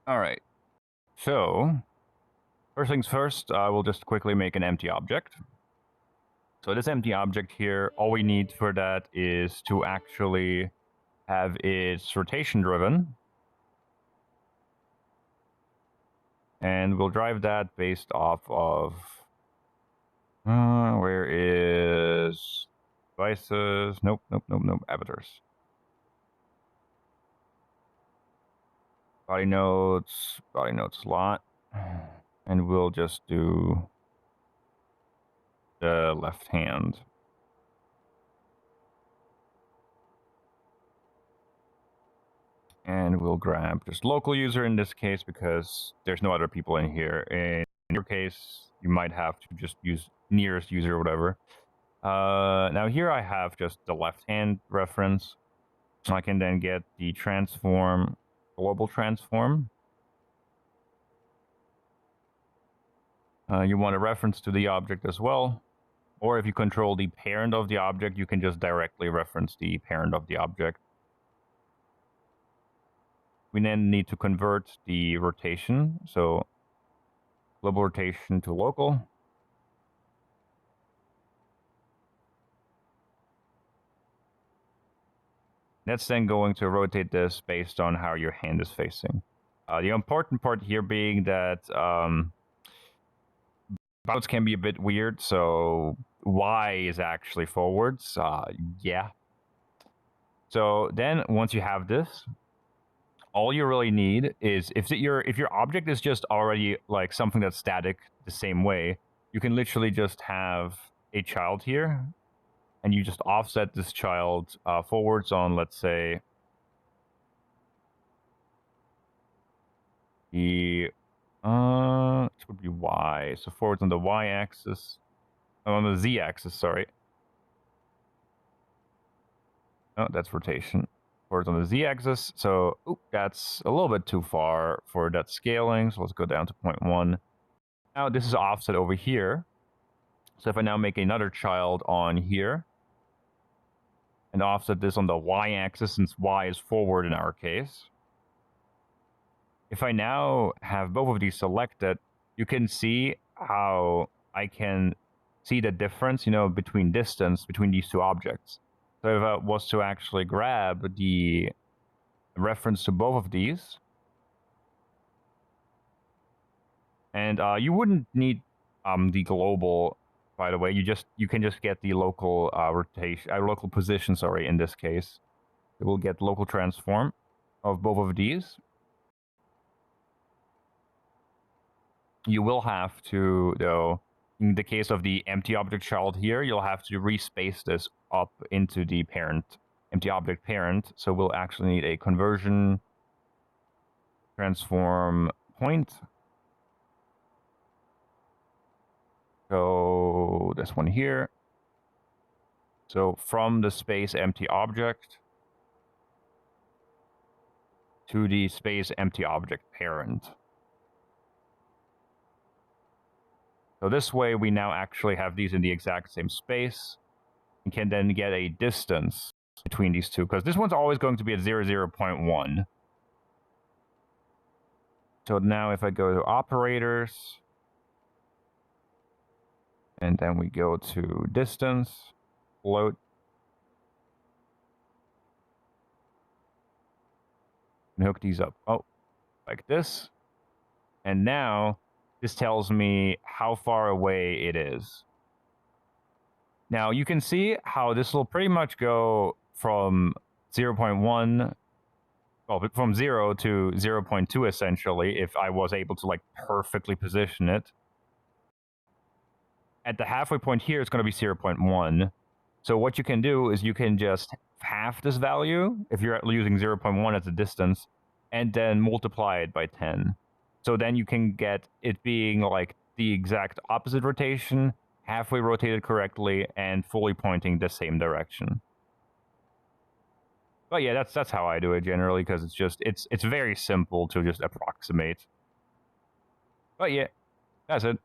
All right. So first things first, I will just quickly make an empty object. So this empty object here, all we need for that is to actually have its rotation driven. And we'll drive that based off of... where is... devices? Nope. Avatars. Body nodes slot. And we'll just do the left hand. And we'll grab just local user in this case because there's no other people in here. In your case, you might have to just use nearest user or whatever. Now here I have just the left hand reference. I can then get the transform, global transform. You want a reference to the object as well. Or if you control the parent of the object, you can just directly reference the parent of the object. We then need to convert the rotation. So global rotation to local. That's then going to rotate this based on how your hand is facing. The important part here being that bouts can be a bit weird, so Y is actually forwards. Yeah. So then once you have this, all you really need is if your object is just already like something that's static the same way, you can literally just have a child here, and you just offset this child forwards on, let's say, the it would be Y. So forwards on the Y-axis, on the Z-axis. Sorry. Oh, that's rotation. Forwards on the Z-axis. So that's a little bit too far for that scaling. So let's go down to 0.1. Now this is offset over here. So if I now make another child on here and offset this on the Y-axis, since Y is forward in our case. If I now have both of these selected, you can see how I can see the difference, between distance between these two objects. So if I was to actually grab the reference to both of these, and you wouldn't need the global, by the way. You can just get the local rotation, local position. Sorry, in this case, it will get local transform of both of these. You will have to, though, in the case of the empty object child here, you'll have to respace this up into the parent, empty object parent. So we'll actually need a conversion transform point. So this one here. So from the space empty object to the space empty object parent. So this way, we now actually have these in the exact same space and can then get a distance between these two, because this one's always going to be at 0.1. So now if I go to operators, and then we go to distance, float, and hook these up. Oh, like this. And now this tells me how far away it is. Now you can see how this will pretty much go from 0.1, well, from 0 to 0.2 essentially, if I was able to like perfectly position it. At the halfway point here, it's going to be 0.1. So what you can do is you can just half this value, if you're using 0.1 as a distance, and then multiply it by 10. So then you can get it being like the exact opposite rotation, halfway rotated correctly, and fully pointing the same direction. But yeah, that's how I do it generally, because it's very simple to just approximate. But yeah, that's it.